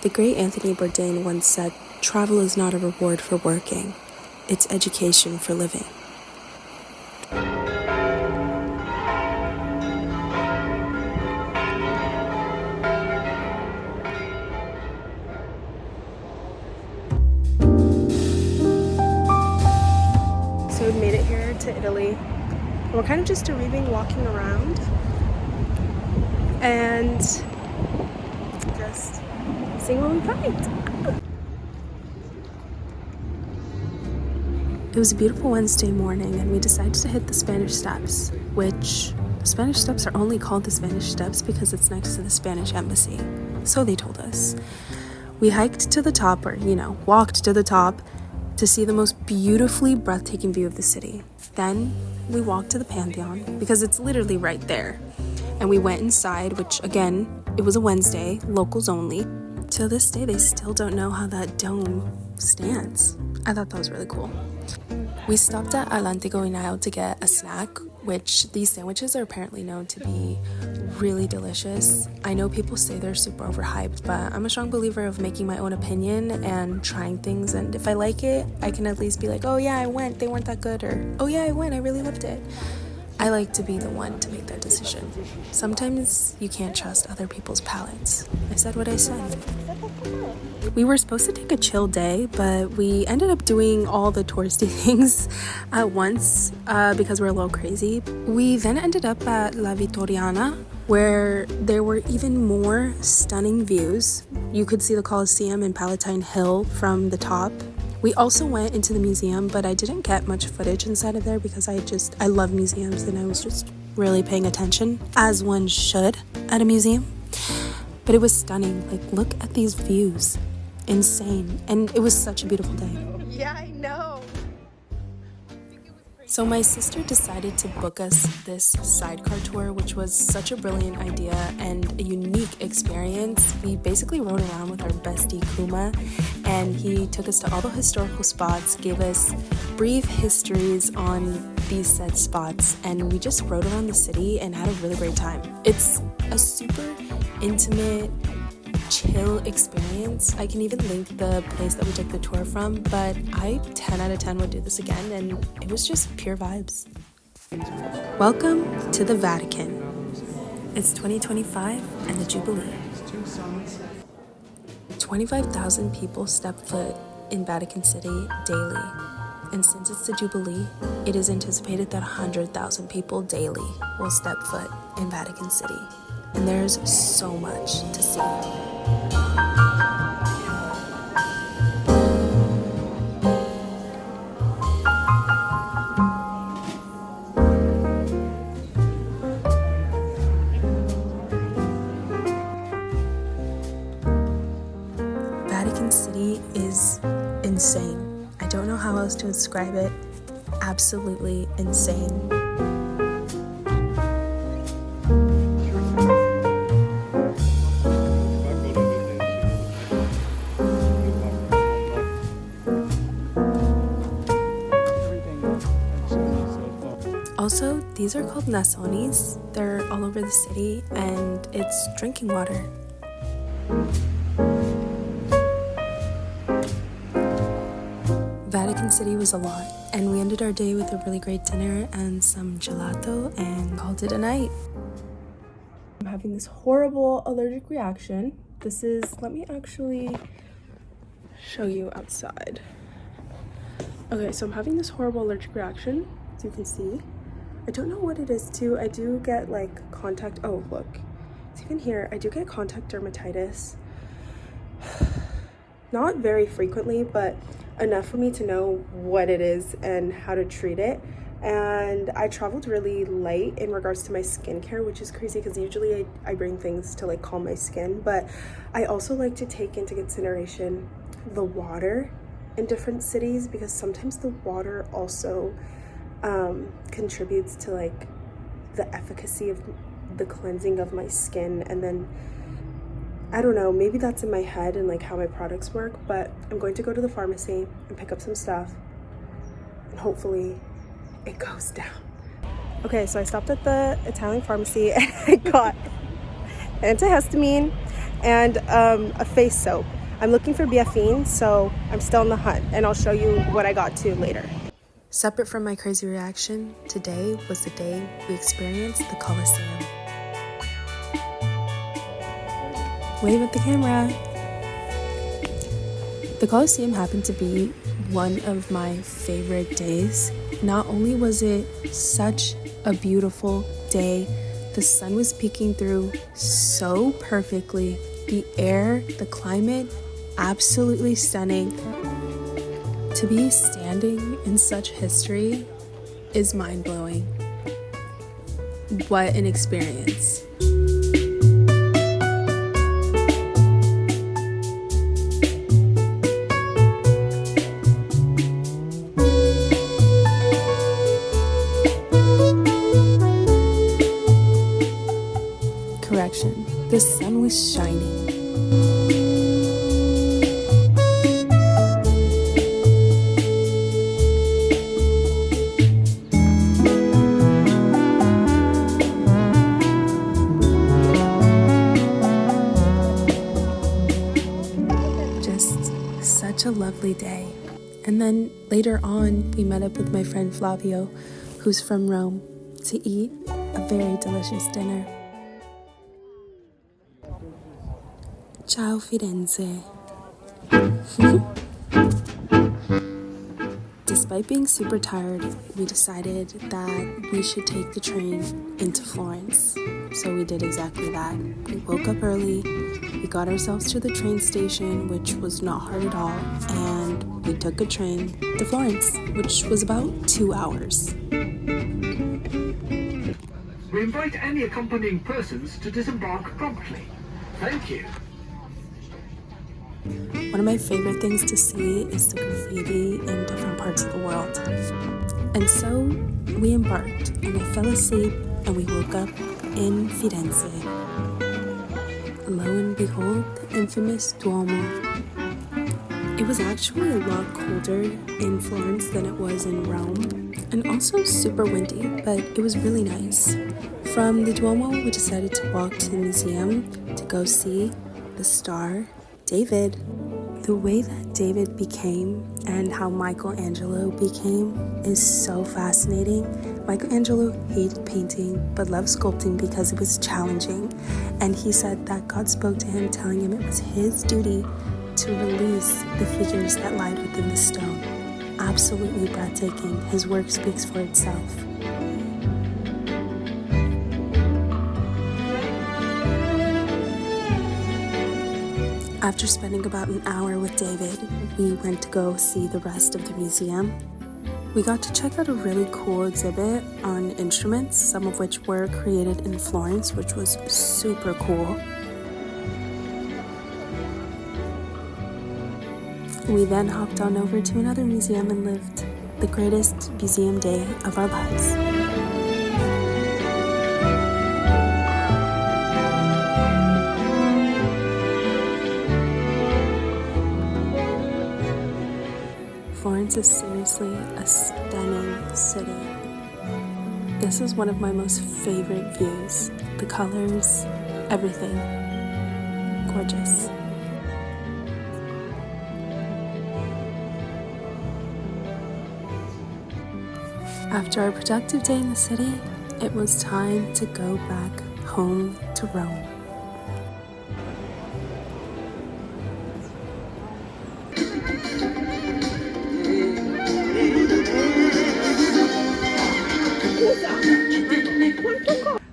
The great Anthony Bourdain once said, "Travel is not a reward for working, it's education for living." So we made it here to Italy. We're kind of just arriving, walking around, and just seeing what we find. It was a beautiful Wednesday morning, and we decided to hit the Spanish Steps, which the Spanish Steps are only called the Spanish Steps because it's next to the Spanish embassy. So they told us. We hiked to the top, or, walked to the top to see the most beautifully breathtaking view of the city. Then we walked to the Pantheon because it's literally right there. And we went inside, which again, it was a Wednesday, locals only. To this day, they still don't know how that dome stands. I thought that was really cool. We stopped at Al Antico Inao to get a snack, which these sandwiches are apparently known to be really delicious. I know people say they're super overhyped, but I'm a strong believer of making my own opinion and trying things, and if I like it, I can at least be like, oh yeah, I went, they weren't that good, or oh yeah, I went, I really loved it. I like to be the one to make that decision. Sometimes you can't trust other people's palates. I said what I said. We were supposed to take a chill day, but we ended up doing all the touristy things at once because we're a little crazy. We then ended up at La Vittoriana, where there were even more stunning views. You could see the Colosseum and Palatine Hill from the top. We also went into the museum, but I didn't get much footage inside of there because I love museums and I was just really paying attention, as one should at a museum. But it was stunning. Like, look at these views. Insane. And it was such a beautiful day. Yeah, I know. So my sister decided to book us this sidecar tour, which was such a brilliant idea and a unique experience. We basically rode around with our bestie Kuma, and he took us to all the historical spots, gave us brief histories on these said spots, and we just rode around the city and had a really great time. It's a super intimate, chill experience. I can even link the place that we took the tour from, but I 10 out of 10 would do this again, and it was just pure vibes. Welcome to the Vatican. It's 2025 and the Jubilee. 25,000 people step foot in Vatican City daily, and since it's the Jubilee, it is anticipated that 100,000 people daily will step foot in Vatican City, and there's so much to see. Vatican City is insane. I don't know how else to describe it. Absolutely insane. Also, these are called nassonis. They're all over the city, and it's drinking water. Vatican City was a lot, and we ended our day with a really great dinner and some gelato and called it a night. I'm having this horrible allergic reaction. Let me actually show you outside. Okay, so I'm having this horrible allergic reaction, as you can see. I don't know what it is too. I do get oh look, it's even here. I do get contact dermatitis. Not very frequently, but enough for me to know what it is and how to treat it. And I traveled really light in regards to my skincare, which is crazy because usually I bring things to calm my skin, but I also like to take into consideration the water in different cities, because sometimes the water also contributes to the efficacy of the cleansing of my skin. And then I don't know, maybe that's in my head and how my products work, but I'm going to go to the pharmacy and pick up some stuff, and hopefully it goes down. Okay, so I stopped at the Italian pharmacy and I got antihistamine and a face soap. I'm looking for biafine, so I'm still on the hunt, and I'll show you what I got to later. Separate from my crazy reaction, today was the day we experienced the Colosseum. Wave at the camera. The Colosseum happened to be one of my favorite days. Not only was it such a beautiful day, the sun was peeking through so perfectly, the air, the climate, absolutely stunning. To be standing in such history is mind-blowing. What an experience. Correction, the sun was shining. Such a lovely day. And then later on, we met up with my friend Flavio, who's from Rome, to eat a very delicious dinner. Ciao Firenze. Despite being super tired, we decided that we should take the train into Florence. So we did exactly that. We woke up early, we got ourselves to the train station, which was not hard at all, and we took a train to Florence, which was about 2 hours. We invite any accompanying persons to disembark promptly. Thank you. One of my favorite things to see is the graffiti in different parts of the world. And so we embarked, and I fell asleep, and we woke up in Firenze. Lo and behold, the infamous Duomo. It was actually a lot colder in Florence than it was in Rome, and also super windy, but it was really nice. From the Duomo, we decided to walk to the museum to go see the star, David. The way that David became and how Michelangelo became is so fascinating. Michelangelo hated painting but loved sculpting because it was challenging, and he said that God spoke to him telling him it was his duty to release the figures that lied within the stone. Absolutely breathtaking. His work speaks for itself. After spending about an hour with David, we went to go see the rest of the museum. We got to check out a really cool exhibit on instruments, some of which were created in Florence, which was super cool. We then hopped on over to another museum and lived the greatest museum day of our lives. Florence is seriously a stunning city. This is one of my most favorite views. The colors, everything. Gorgeous. After our productive day in the city, it was time to go back home to Rome.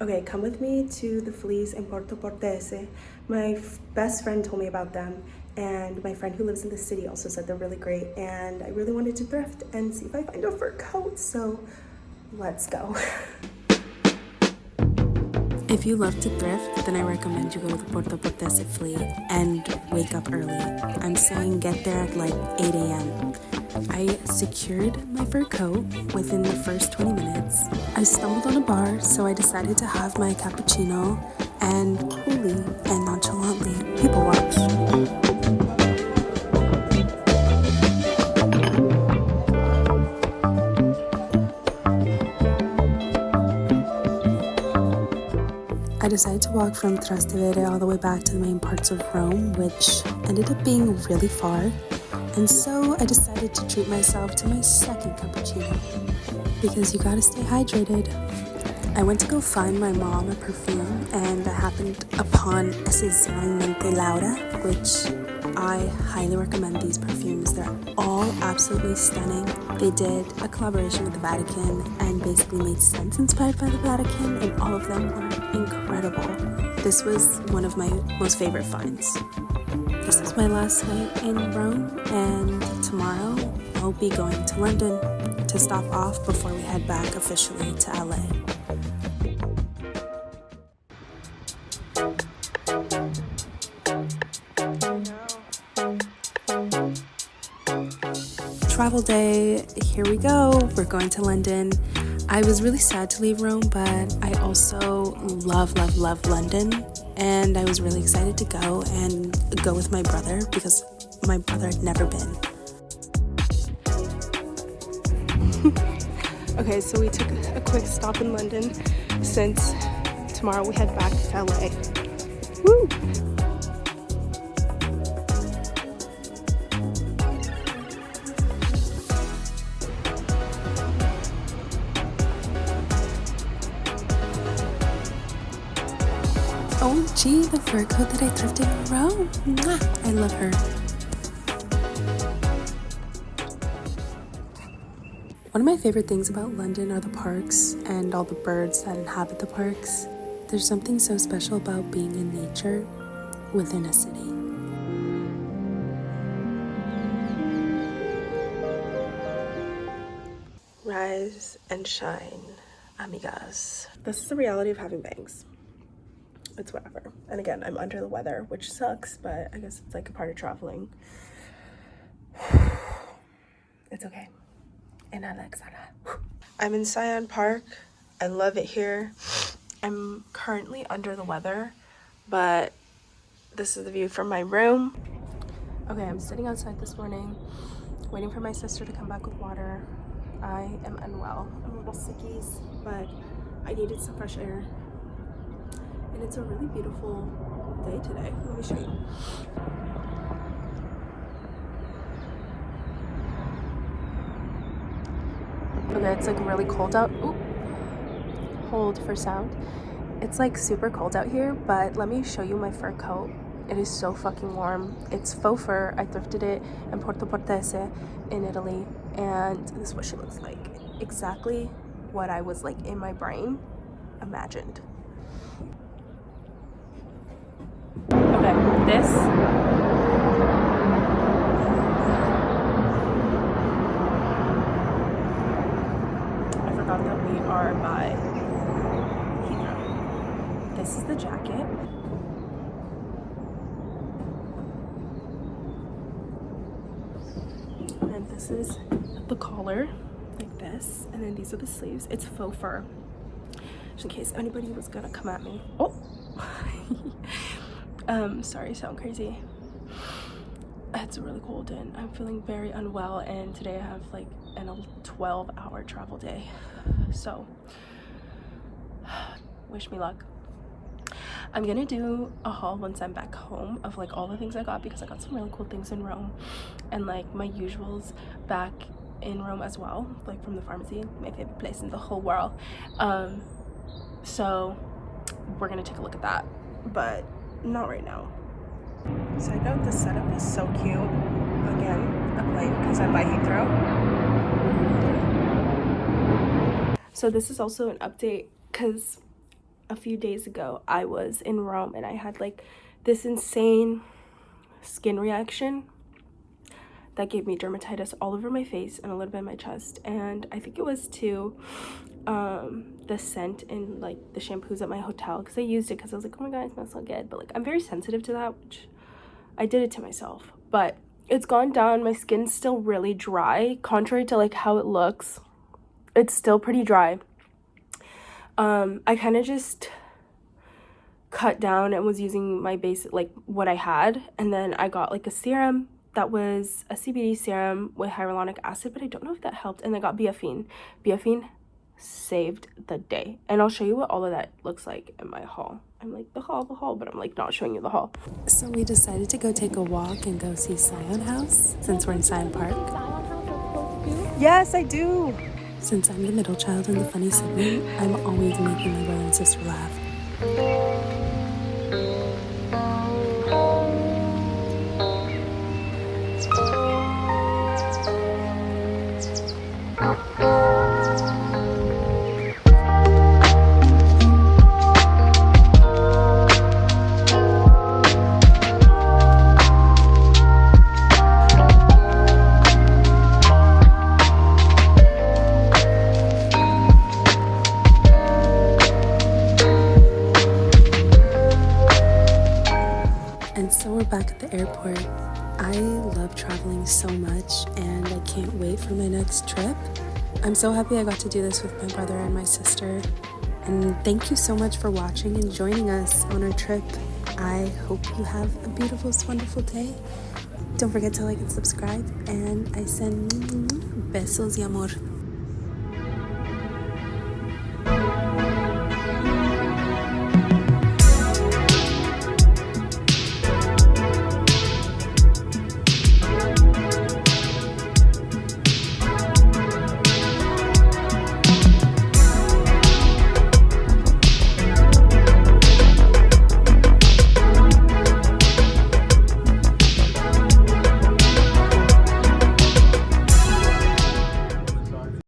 Okay, come with me to the Fleas in Porto Portese. My best friend told me about them, and my friend who lives in the city also said they're really great, and I really wanted to thrift and see if I find a fur coat, so let's go. If you love to thrift, then I recommend you go to the Porto Portese Flea and wake up early. I'm saying get there at like 8 a.m. I secured my fur coat within the first 20 minutes. I stumbled on a bar, so I decided to have my cappuccino and coolly and nonchalantly people watch. I decided to walk walk from Trastevere all the way back to the main parts of Rome, which ended up being really far. And so I decided to treat myself to my second cappuccino, because you gotta stay hydrated. I went to go find my mom a perfume, and I happened upon Essenzialmente Laura, which I highly recommend these perfumes. They're all absolutely stunning. They did a collaboration with the Vatican and basically made scents inspired by the Vatican, and all of them were incredible. This was one of my most favorite finds. This is my last night in Rome, and tomorrow I'll be going to London to stop off before we head back officially to LA. Travel day, here we go. We're going to London. I was really sad to leave Rome, but I also love London, and I was really excited to go with my brother because my brother had never been. Okay, so we took a quick stop in London since tomorrow we head back to LA. Woo! OMG, the fur coat that I thrifted in Rome. Mwah! I love her. One of my favorite things about London are the parks and all the birds that inhabit the parks. There's something so special about being in nature within a city. Rise and shine, amigas. This is the reality of having bangs. It's whatever. And again, I'm under the weather, which sucks, but I guess it's like a part of traveling. It's okay. And I like that. I'm in Scion Park. I love it here. I'm currently under the weather, but this is the view from my room. Okay, I'm sitting outside this morning, waiting for my sister to come back with water. I am unwell. I'm a little sickies, but I needed some fresh air. And it's a really beautiful day today. Let me show you. Okay, it's like really cold out. Ooh. Hold for sound. It's like super cold out here, but let me show you my fur coat. It is so fucking warm. It's faux fur. I thrifted it in Porto Portese in Italy, and this is what she looks like. Exactly what I was like in my brain imagined. Okay, this I forgot that we are by Heathrow. This is the jacket. And this is the collar, like this. And then these are the sleeves. It's faux fur, just in case anybody was gonna come at me. Oh! Sorry, I sound crazy. It's really cold and I'm feeling very unwell, and today I have like a 12-hour travel day. So, wish me luck. I'm gonna do a haul once I'm back home of like all the things I got, because I got some really cool things in Rome and like my usuals back in Rome as well, like from the pharmacy, my favorite place in the whole world. So we're gonna take a look at that, but not right now. Side note, the setup is so cute. Again, a plane because I'm by Heathrow. So this is also an update because a few days ago I was in Rome and I had like this insane skin reaction that gave me dermatitis all over my face and a little bit in my chest, and I think it was to the scent in like the shampoos at my hotel, because I used it because I was like, oh my god, it smells so good, but like I'm very sensitive to that, which I did it to myself. But it's gone down. My skin's still really dry, contrary to like how it looks. It's still pretty dry. I kind of just cut down and was using my basic, like what I had, and then I got like a serum that was a CBD serum with hyaluronic acid, but I don't know if that helped, and I got Biafine. saved the day. And I'll show you what all of that looks like in my haul. I'm like, the haul, but I'm like not showing you the haul. So we decided to go take a walk and go see Scion House since we're in Scion Park. Yes, I do. Since I'm the middle child in the funny sibling, I'm always making my brother and sister laugh. And so we're back at the airport. I love traveling so much and I can't wait for my next trip. I'm so happy I got to do this with my brother and my sister. And thank you so much for watching and joining us on our trip. I hope you have a beautiful, wonderful day. Don't forget to like and subscribe. And I send besos y amor.